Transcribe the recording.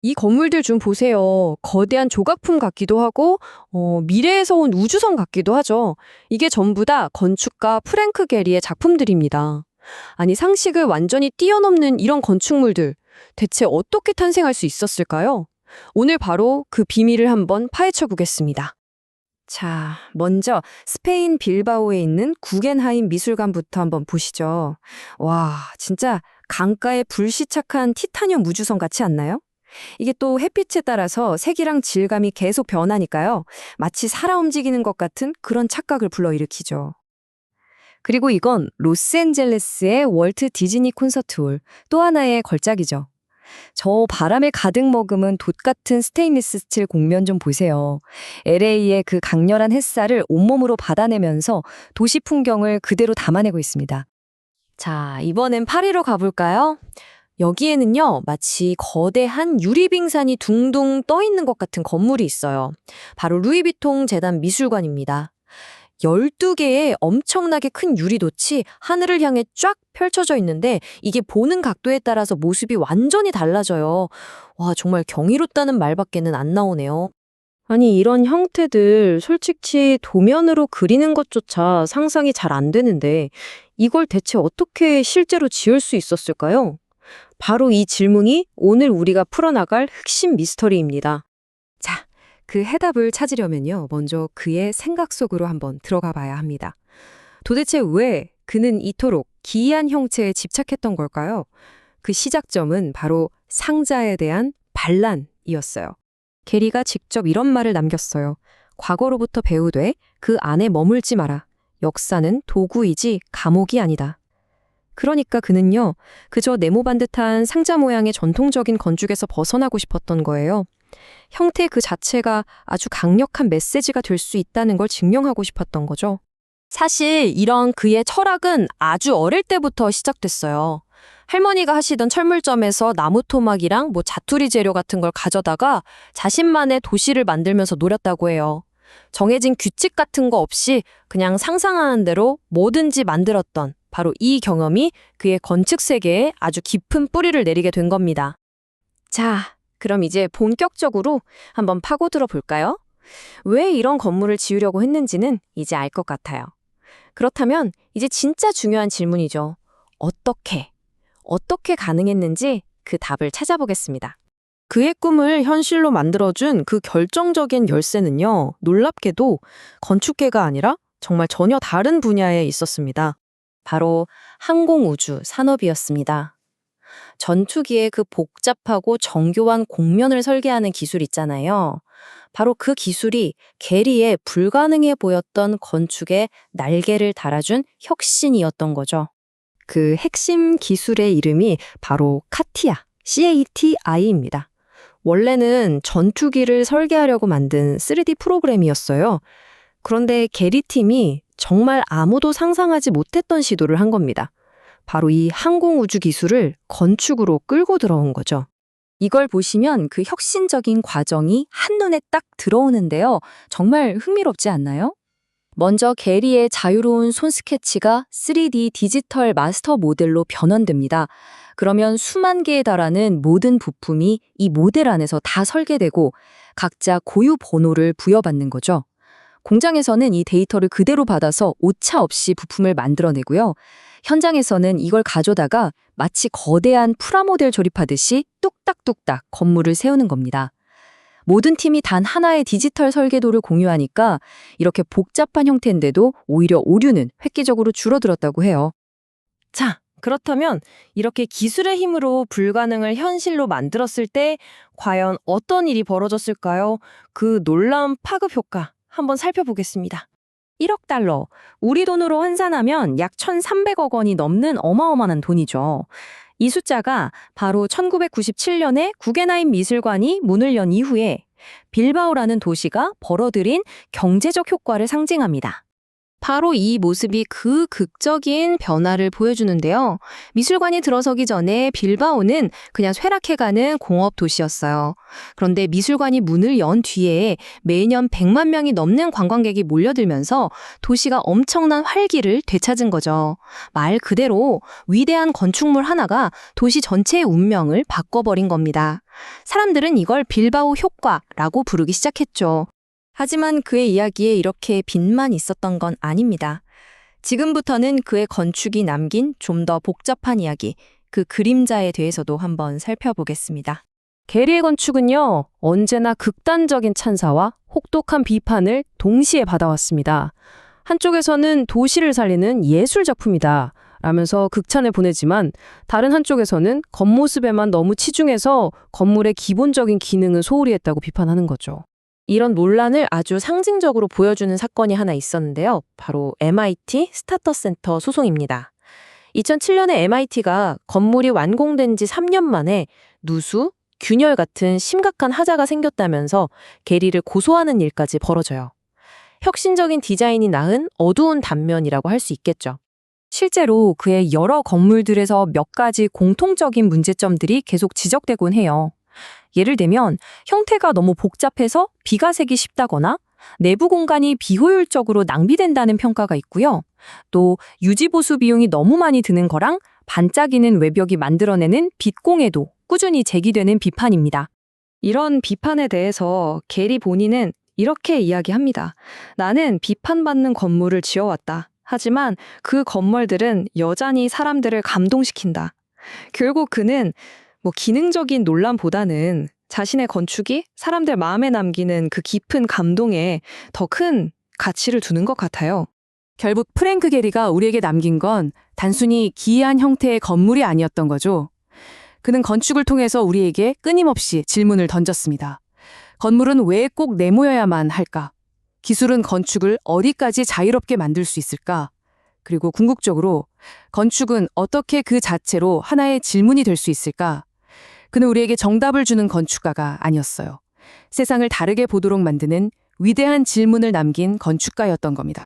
이 건물들 좀 보세요. 거대한 조각품 같기도 하고, 미래에서 온 우주선 같기도 하죠. 이게 전부 다 건축가 프랭크 게리의 작품들입니다. 아니, 상식을 완전히 뛰어넘는 이런 건축물들, 대체 어떻게 탄생할 수 있었을까요? 오늘 바로 그 비밀을 한번 파헤쳐 보겠습니다. 자, 먼저 스페인 빌바오에 있는 구겐하임 미술관부터 한번 보시죠. 와, 진짜 강가에 불시착한 티타늄 우주선 같지 않나요? 이게 또 햇빛에 따라서 색이랑 질감이 계속 변하니까요. 마치 살아 움직이는 것 같은 그런 착각을 불러일으키죠. 그리고 이건 로스앤젤레스의 월트 디즈니 콘서트홀, 또 하나의 걸작이죠. 저 바람을 가득 머금은 돛 같은 스테인리스 스틸 곡면 좀 보세요. LA의 그 강렬한 햇살을 온몸으로 받아내면서 도시 풍경을 그대로 담아내고 있습니다. 자, 이번엔 파리로 가볼까요? 여기에는요, 마치 거대한 유리빙산이 둥둥 떠 있는 것 같은 건물이 있어요. 바로 루이비통 재단 미술관입니다. 12개의 엄청나게 큰 유리돛이 하늘을 향해 쫙 펼쳐져 있는데 이게 보는 각도에 따라서 모습이 완전히 달라져요. 와, 정말 경이롭다는 말밖에는 안 나오네요. 아니, 이런 형태들 솔직히 도면으로 그리는 것조차 상상이 잘 안 되는데 이걸 대체 어떻게 실제로 지을 수 있었을까요? 바로 이 질문이 오늘 우리가 풀어나갈 핵심 미스터리입니다. 자, 그 해답을 찾으려면요. 먼저 그의 생각 속으로 한번 들어가 봐야 합니다. 도대체 왜 그는 이토록 기이한 형체에 집착했던 걸까요? 그 시작점은 바로 상자에 대한 반란이었어요. 게리가 직접 이런 말을 남겼어요. 과거로부터 배우되 그 안에 머물지 마라. 역사는 도구이지 감옥이 아니다. 그러니까 그는요, 그저 네모반 듯한 상자 모양의 전통적인 건축에서 벗어나고 싶었던 거예요. 형태 그 자체가 아주 강력한 메시지가 될 수 있다는 걸 증명하고 싶었던 거죠. 사실 이런 그의 철학은 아주 어릴 때부터 시작됐어요. 할머니가 하시던 철물점에서 나무 토막이랑 자투리 재료 같은 걸 가져다가 자신만의 도시를 만들면서 노렸다고 해요. 정해진 규칙 같은 거 없이 그냥 상상하는 대로 뭐든지 만들었던 바로 이 경험이 그의 건축 세계에 아주 깊은 뿌리를 내리게 된 겁니다. 자, 그럼 이제 본격적으로 한번 파고들어 볼까요? 왜 이런 건물을 지으려고 했는지는 이제 알 것 같아요. 그렇다면 이제 진짜 중요한 질문이죠. 어떻게 가능했는지 그 답을 찾아보겠습니다. 그의 꿈을 현실로 만들어준 그 결정적인 열쇠는요, 놀랍게도 건축계가 아니라 정말 전혀 다른 분야에 있었습니다. 바로 항공우주 산업이었습니다. 전투기의 그 복잡하고 정교한 곡면을 설계하는 기술 있잖아요. 바로 그 기술이 게리의 불가능해 보였던 건축에 날개를 달아준 혁신이었던 거죠. 그 핵심 기술의 이름이 바로 카티아, CATI입니다. 원래는 전투기를 설계하려고 만든 3D 프로그램이었어요. 그런데 게리 팀이 정말 아무도 상상하지 못했던 시도를 한 겁니다. 바로 이 항공우주 기술을 건축으로 끌고 들어온 거죠. 이걸 보시면 그 혁신적인 과정이 한눈에 딱 들어오는데요. 정말 흥미롭지 않나요? 먼저 게리의 자유로운 손 스케치가 3D 디지털 마스터 모델로 변환됩니다. 그러면 수만 개에 달하는 모든 부품이 이 모델 안에서 다 설계되고 각자 고유 번호를 부여받는 거죠. 공장에서는 이 데이터를 그대로 받아서 오차 없이 부품을 만들어내고요. 현장에서는 이걸 가져다가 마치 거대한 프라모델 조립하듯이 뚝딱뚝딱 건물을 세우는 겁니다. 모든 팀이 단 하나의 디지털 설계도를 공유하니까 이렇게 복잡한 형태인데도 오히려 오류는 획기적으로 줄어들었다고 해요. 자, 그렇다면 이렇게 기술의 힘으로 불가능을 현실로 만들었을 때 과연 어떤 일이 벌어졌을까요? 그 놀라운 파급 효과 한번 살펴보겠습니다. 1억 달러, 우리 돈으로 환산하면 약 1,300억 원이 넘는 어마어마한 돈이죠. 이 숫자가 바로 1997년에 구겐하임 미술관이 문을 연 이후에 빌바오라는 도시가 벌어들인 경제적 효과를 상징합니다. 바로 이 모습이 그 극적인 변화를 보여주는데요. 미술관이 들어서기 전에 빌바오는 그냥 쇠락해가는 공업 도시였어요. 그런데 미술관이 문을 연 뒤에 매년 100만 명이 넘는 관광객이 몰려들면서 도시가 엄청난 활기를 되찾은 거죠. 말 그대로 위대한 건축물 하나가 도시 전체의 운명을 바꿔버린 겁니다. 사람들은 이걸 빌바오 효과라고 부르기 시작했죠. 하지만 그의 이야기에 이렇게 빚만 있었던 건 아닙니다. 지금부터는 그의 건축이 남긴 좀 더 복잡한 이야기, 그 그림자에 대해서도 한번 살펴보겠습니다. 게리의 건축은요, 언제나 극단적인 찬사와 혹독한 비판을 동시에 받아왔습니다. 한쪽에서는 도시를 살리는 예술 작품이다 라면서 극찬을 보내지만, 다른 한쪽에서는 겉모습에만 너무 치중해서 건물의 기본적인 기능은 소홀히 했다고 비판하는 거죠. 이런 논란을 아주 상징적으로 보여주는 사건이 하나 있었는데요. 바로 MIT 스타터 센터 소송입니다. 2007년에 MIT가 건물이 완공된 지 3년 만에 누수, 균열 같은 심각한 하자가 생겼다면서 게리를 고소하는 일까지 벌어져요. 혁신적인 디자인이 낳은 어두운 단면이라고 할 수 있겠죠. 실제로 그의 여러 건물들에서 몇 가지 공통적인 문제점들이 계속 지적되곤 해요. 예를 들면 형태가 너무 복잡해서 비가 새기 쉽다거나 내부 공간이 비효율적으로 낭비된다는 평가가 있고요. 또 유지보수 비용이 너무 많이 드는 거랑 반짝이는 외벽이 만들어내는 빛공해도 꾸준히 제기되는 비판입니다. 이런 비판에 대해서 게리 본인은 이렇게 이야기합니다. 나는 비판받는 건물을 지어왔다. 하지만 그 건물들은 여전히 사람들을 감동시킨다. 결국 그는 기능적인 논란보다는 자신의 건축이 사람들 마음에 남기는 그 깊은 감동에 더 큰 가치를 두는 것 같아요. 결국 프랭크 게리가 우리에게 남긴 건 단순히 기이한 형태의 건물이 아니었던 거죠. 그는 건축을 통해서 우리에게 끊임없이 질문을 던졌습니다. 건물은 왜 꼭 네모여야만 할까? 기술은 건축을 어디까지 자유롭게 만들 수 있을까? 그리고 궁극적으로 건축은 어떻게 그 자체로 하나의 질문이 될 수 있을까? 그는 우리에게 정답을 주는 건축가가 아니었어요. 세상을 다르게 보도록 만드는 위대한 질문을 남긴 건축가였던 겁니다.